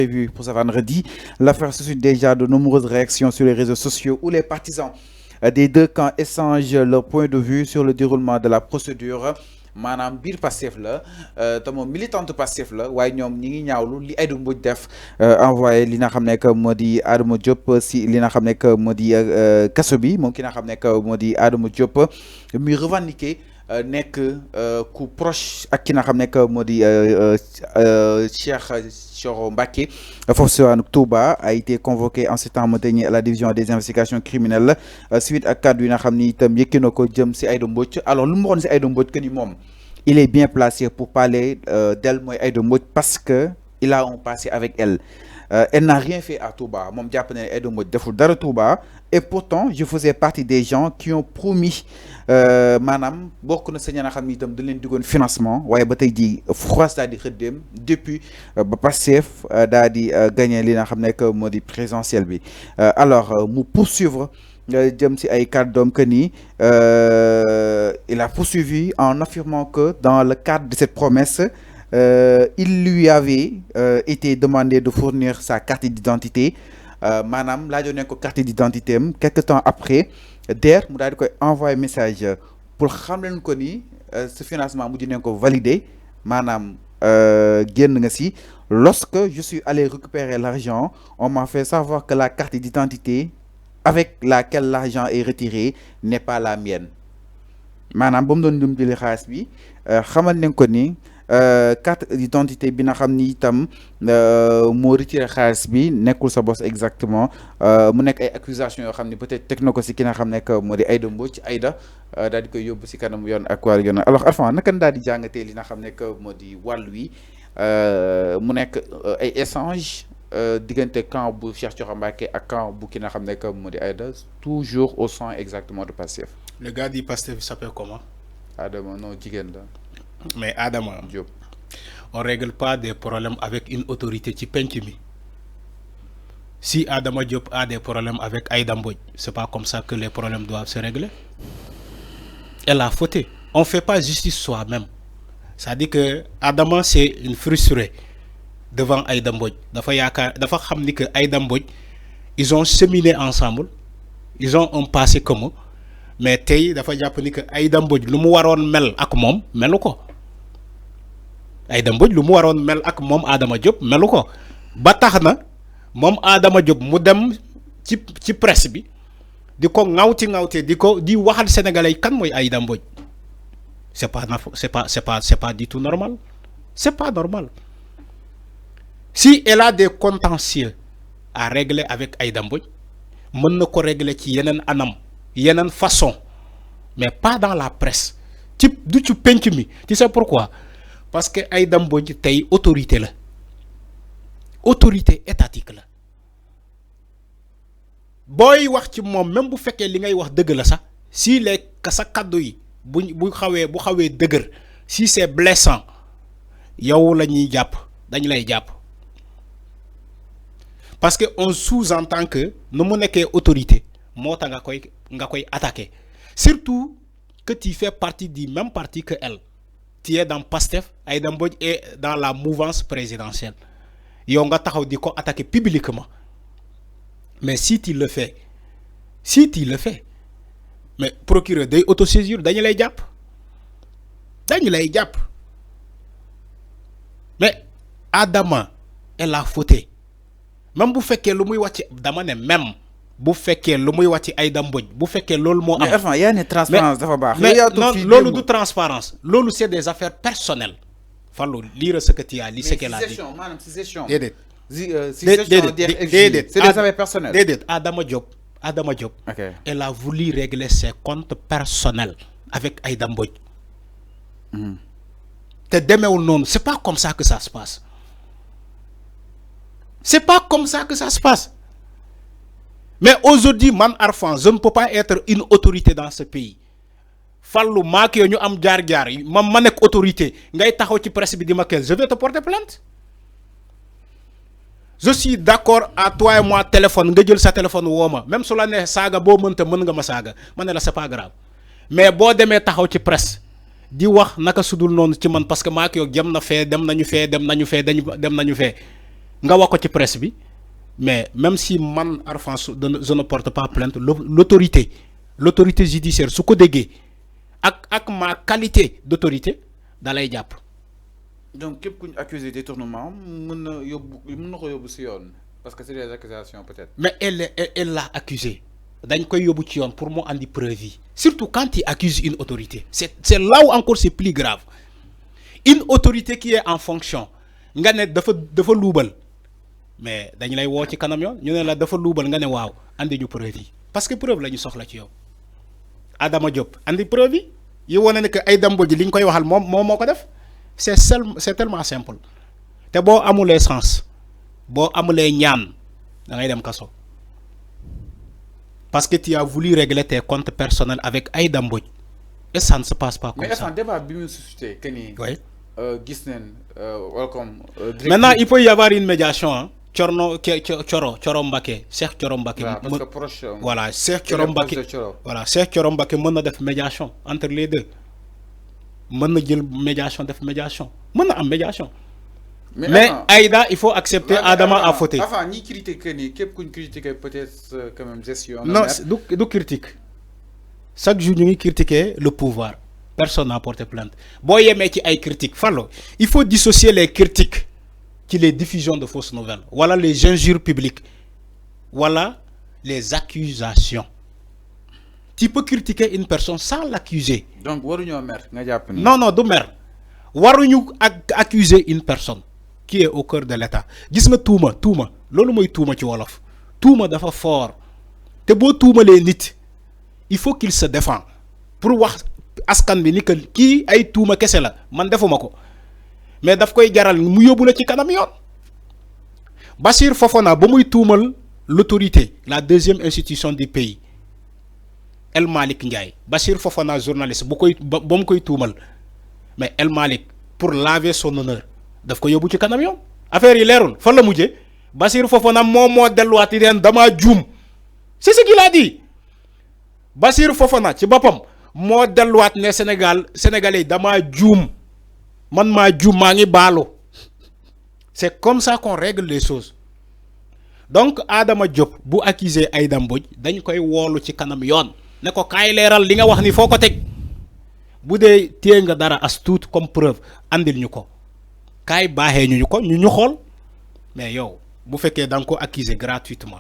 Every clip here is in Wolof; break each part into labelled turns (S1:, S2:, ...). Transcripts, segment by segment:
S1: Prévu pour ce vendredi. L'affaire suscite déjà de nombreuses réactions sur les réseaux sociaux où les partisans des deux camps échangent leur point de vue sur le déroulement de la procédure. Manam bir Pastef la te moom militante Pastef la waaye ñoom ñi ngi ñaawlu li Aïda Mbodj def envoyé li nga xam ne que moo di Adama Diop si li nga xam ne que moo di kaso bi moom ki nga xam ne que moo di Adama Diop muy revendiquer nekk ku proche ak ki nga xam ne que moo di Cheikh Thioro Mbacké foofu si waanu Touba a été convoqué en ce temps maintenu à la division des investigations criminelles suite à kàddu yi nga xam ni itam yëkki na ko jëm si Aïda Mbodj alors lu mu waxoon si Aïda Mbodj que ni moom il est bien placé pour parler d'elle mooy Aïda Mbodj parce que il a un passé avec elle. Elle n'a rien fait à Touba moom jàpp na ne Aïda Mbodj deful dara Touba et pourtant je faisais partie des gens qui ont promis maanaam bokk na sa ña nga xam ni itam dañ leen digoon financement waaye ba tey jii France daal di xëddeem depuis ba Pastef daal di gagné li nga xam ne que moo di présidentielle bi alors mu poursuivre jëm si ay kàddoom que ni il a poursuivi en affirmant que dans le cadre de cette promesse il lui avait été demandé de fournir sa carte d'identité maanaam laajoon nañ ko carte d'identité am quelque temps après DER mu daal di koy envoyé message pour xam leen ko ni ce financement mujj nañ ko validé maanaam génn nga si lorsque je suis allé récupérer l'argent on m'a fait savoir que la carte d'identité avec laquelle l'argent est retiré n'est pas la mienne maanaam ba mu doon jëm jëli xaalis bi xamal nañ ko ni carte d'identité bi nga xam ni itam moo retiré xaalis bi nekkul sa boss exactement mu nekk ay accusations yoo xam ni peut-être teg na ko si ki nga xam ne que moo di Aïda Mbodj Aïda daal di koy yóbbu si kanam yoon ak wàllu yoon alors Arfan naka daal di jàngatee li nga xam ne que moo di wàll wi mu nekk ay échange diggante camp bu Cheikh Thioro Mbacké ak camp bu ki nga xam ne que moo di Aïda toujours au sein exactement de Pastef.
S2: Le gars dit Pastef il s'appelle comment?
S1: Adama non jigéen la.
S2: Mais Adama
S1: Diop.
S2: On règle pas des problèmes avec une autorité ci penc mi. Si Adama Diop a des problèmes avec Aïda Mbodj, c'est pas comme ça que les problèmes doivent se régler. Elle a fauté. On fait pas justice soi-même. Ça dit que Adama c'est une frustrée devant Aïda Mbodj. Dafa xam ni que Aïda Mbodj ils ont cheminé ensemble. Ils ont un passé commun. Mais tey dafa jàpp ni que Aïda Mbodj lu mu waroon mel ak moom melu ko Aïda Mbodj lu mu waroon mel ak moom Adama Diop melu ko ba tax na moom Adama Diop mu dem ci presse bi di ko ŋawti di waxal sénégalais kan mooy Aïda Mbodj c'est pas du tout normal c'est pas normal si elle a des contentieux à régler avec Aïda Mbodj mën na ko régler ci yeneen anam yeneen façon mais pas dans la presse du ci penc mi tu sais pourquoi parce que Aïda Mbodj tey autorité la autorité étatique la booy wax ci moom même bu fekkee li ngay wax dëgg la sax si les sa kaddu yi bu xawee dëgër si c'est blessant yow la ñuy jàpp dañ lay jàpp parce que on sous-entend que nu mu nekkee autorité moo tax nga koy attaquer surtout que tu fais partie du même parti que elle tu es dans Pastef Aïda Mbodj est dans la mouvance présidentielle yow nga taxaw di ko attaquer publiquement mais si tu le fais mais procureur day autosaisir dañu lay jàpp mais Adama elle a fauté même bu fekkee lu muy wàcc dama ne même bu fekkee lu muy wàcc Aïda Mbodj bu fekkee loolu moo am.
S1: mais enfin yaa ne transparence dafa baax.
S2: mais non loolu du transparence loolu c'est des affaires personnelles Fallou lire ce que tu as li ce qu'elle a dit.
S1: maanaam si gestion.
S2: déedéet.
S1: déedéet c'est des affaires personnelles.
S2: déedéet Adama Diop.
S1: ok
S2: elle a voulu régler ses comptes personnels avec Aïda Mbodj. te demeewul noonu c'est pas comme ça que ça se passe. Mais aujourd'hui man Arfan je ne peux pas être une autorité dans ce pays Fallou maak yow ñu am jaar-jaar ma nekk autorité ngay taxaw ci presse bi di ma je vais te porter plainte je suis d'accord à toi et moi téléphone nga jël sa téléphone woo ma même su la nee saaga boo mënta mën nga ma saaga ma ne la c'est pas grave mais boo demee taxaw ci presse di wax naka sudul noonu ci man parce que maak yow dem nañu fee nga wax ko ci presse bi mais même si man Arfan je ne porte pas plainte l'autorité judiciaire su ko déggee ak ma qualité d'autorité da lay jàpp.
S1: donc képp ku ñu accusé détournement mën na ko yóbbu ci yoon parce que c'est des accusations peut-être.
S2: mais elle l'a accusé dañ koy yóbbu ci yoon pour mu andi preuve yi surtout quand il accuse une autorité c'est là où encore c'est plus grave une autorité qui est en fonction nga ne dafa luubal mais dañ lay woo ci kanam yoon ñu ne la dafa luubal nga ne waaw andi ñu preuve yi parce que preuve la ñu soxla ci yow Adama Diop andi preuve yi wane ne que Aïda Mbodj li ñu koy waxal moom moo ko def c'est tellement simple te boo amulee sens boo amulee ñaan da ngay dem kaso parce que tu as voulu régler tes comptes personnels avec Aïda Mbodj et ça ne se passe pas comme ça.
S1: Mais débat bi mu suscité que ni.
S2: Oui.
S1: Gis nañ welcome.
S2: Maintenant il peut y avoir une médiation hein. Thioro Mbacké Cheikh Thioro Mbacké.
S1: Parce que proche.
S2: Voilà Cheikh Thioro Mbacké. Voilà Cheikh Thioro Mbacké mën na def médiation entre les deux mën na jël médiation def médiation mën na am médiation. Mais Aïda il faut accepter Adama a fauté.
S1: Enfin ni critiquer ni képp ku ñu critiquer peut-être quand même gestion.
S2: Non du critique chaque jour ñu ngi critiquer le pouvoir personne n'a porté plainte boo yemee ci ay critiques Fallo il faut dissocier les critiques ci les diffusions de fausses nouvelles wala les injures publiques wala les accusations. Tu peux critiquer une personne sans l'accuser.
S1: Donc waruñoo mer nga jàpp ni.
S2: Non du mer waruñu accuser une personne qui est au cœur de l'État gis nga tuuma loolu mooy tuuma ci wolof tuuma dafa fort te boo tuumalee nit il faut qu'il se défend pour wax askan bi ni que kii ay tuuma kese la man defuma ko mais daf koy jaral mu yóbbu la ci kanam yoon. Bassirou Fofana ba muy tuumal l'autorité la deuxième institution du pays El Malick Ndiaye Bassirou Fofana journaliste ba mu koy tuumal mais El Malick pour laver son honneur daf ko yóbbu ci kanam yoon affaire yi leerul fan la mujjee Bassirou Fofana moom moo delluwaat di leen damaa juum c'est ce qu'il a dit Bassirou Fofana ci boppam moo delluwaat ne Sénégalais damaa juum man maa juum maa ngi baalu c'est comme ça qu'on règle les choses donc Adama Diop bu accusé Aïda Mbodj dañ koy woolu ci kanam yoon ne ko kaay leeral li nga wax ni foo ko teg bu dee téye nga dara as tuut comme preuve andil ñu ko kaay baaxee ñu ko ñu xool mais yow bu fekkee da nga ko accuser gratuitement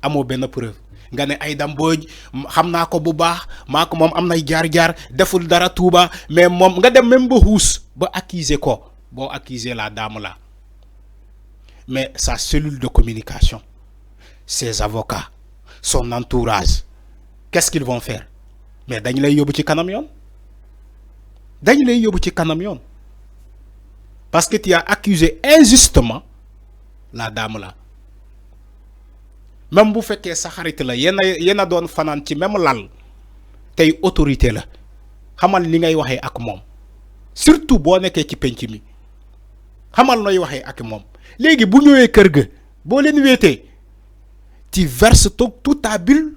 S2: amoo benn preuve nga ne Aïda Mbodj xam naa ko bu baax maa ko moom am nay jaar-jaar deful dara Touba mais moom nga dem même ba xuus ba accuser ko boo accuser la dame là mais sa cellule de communication ses avocats son entourage qu'est-ce qu'ils vont faire mais dañ lay yóbbu ci kanam yoon parce que tu as accusé injustement la dame là même bu fekkee sa xarit la yéen a doon fanaan ci même lal tey autorité la xamal ni ngay waxee ak moom surtout boo nekkee ci penc mi xamal nooy waxee ak moom léegi bu ñëwee kër ga boo leen wéetee tu verses toute ta bulle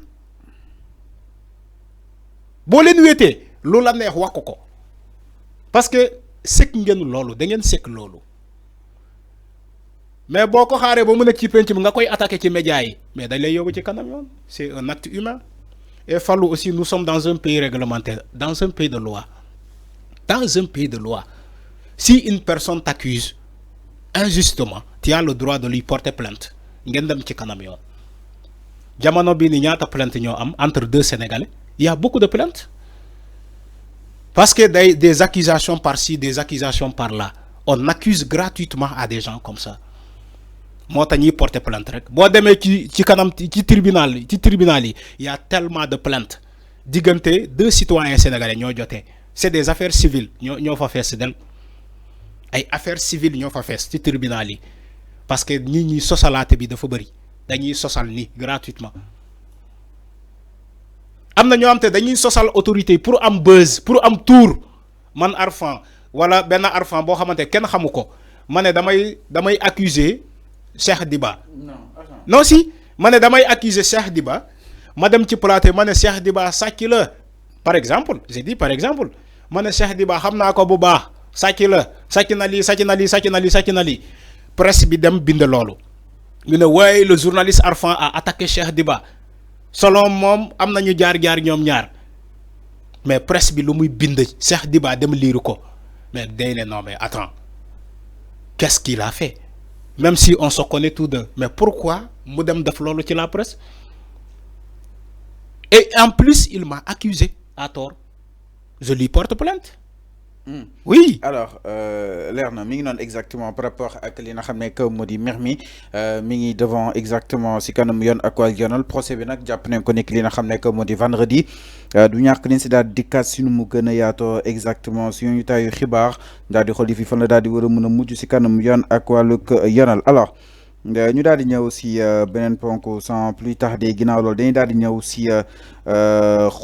S2: boo leen wéetee lu la neex wax ko parce que sekk ngeen loolu da ngeen sekk loolu mais boo ko xaaree ba mu nekk ci penc bi nga koy attaquer ci médias yi mais dañ lay yóbbu ci kanam yoon c'est un acte humain et Fallou aussi nous sommes dans un pays réglementaire dans un pays de loi si une personne t'accuse injustement tu as le droit de lui porter plainte ngeen dem ci kanam yoon jamono bii ni ñaata plainte ñoo am entre deux Sénégalais il y a beaucoup de plaintes parce que des accusations par-ci des accusations par-là on accuse gratuitement à des gens comme ça moo tax ñuy porter plainte rek boo demee ci kanam ci tribunal yi y a tellement de plaintes diggante deux citoyens sénégalais ñoo jotee c'est des affaires civiles ñoo fa fees del ay affaires civiles ñoo fa fees ci tribunal yi parce que ñi sosalaate bi dafa bëri dañuy sosal ni gratuitement am na ñoo xam te dañuy sosal autorité pour am buzz pour am tour man Arfan wala benn Arfan boo xamante kenn xamu ko ma ne damay accuser Cheikh Diba non si ma ne damay accuser Cheikh Diba ma dem ci plateau ma ne Cheikh Diba sàcc la par exemple j'ai dit par exemple ma ne Cheikh Diba xam naa ko bu baax sàcc la sàcc na lii presse bi dem bind loolu ñu ne waaye le journaliste Arfan a attaqué Cheikh Diba selon moom am nañu jaar-jaar ñoom ñaar mais presse bi lu muy bind Cheikh Diba dem liiru ko mais day ne non mais attends qu'est-ce qu'il a fait même si on se connaît tous deux mais pourquoi mu dem def loolu ci la presse et en plus il m'a accusé à tort je lui porte plainte. Oui.
S1: Alors, leer na mi ngi noonu exactement par rapport ak li nga xam ne que moo di mbir mi ngi devant exactement si kanam yoon ak waa yoonal procès bi nag jàpp nañ ko nekk li nga xam ne que moo di vendredi du ñàkk nañ si daal dikkaat si nu mu gën a yaatoo exactement suñu taayu xibaar daal di xool yi fi fan la daal di war a mën a mujj si kanam yoon ak wàllug yoonal alors. ñu daal di ñëw si beneen ponk sans plus tarder ginnaaw loolu dañuy daal di ñëw si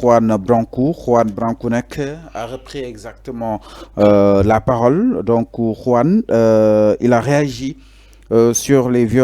S1: Juan Branco nag a repris exactement la parole donc Juan il a réagi sur les violences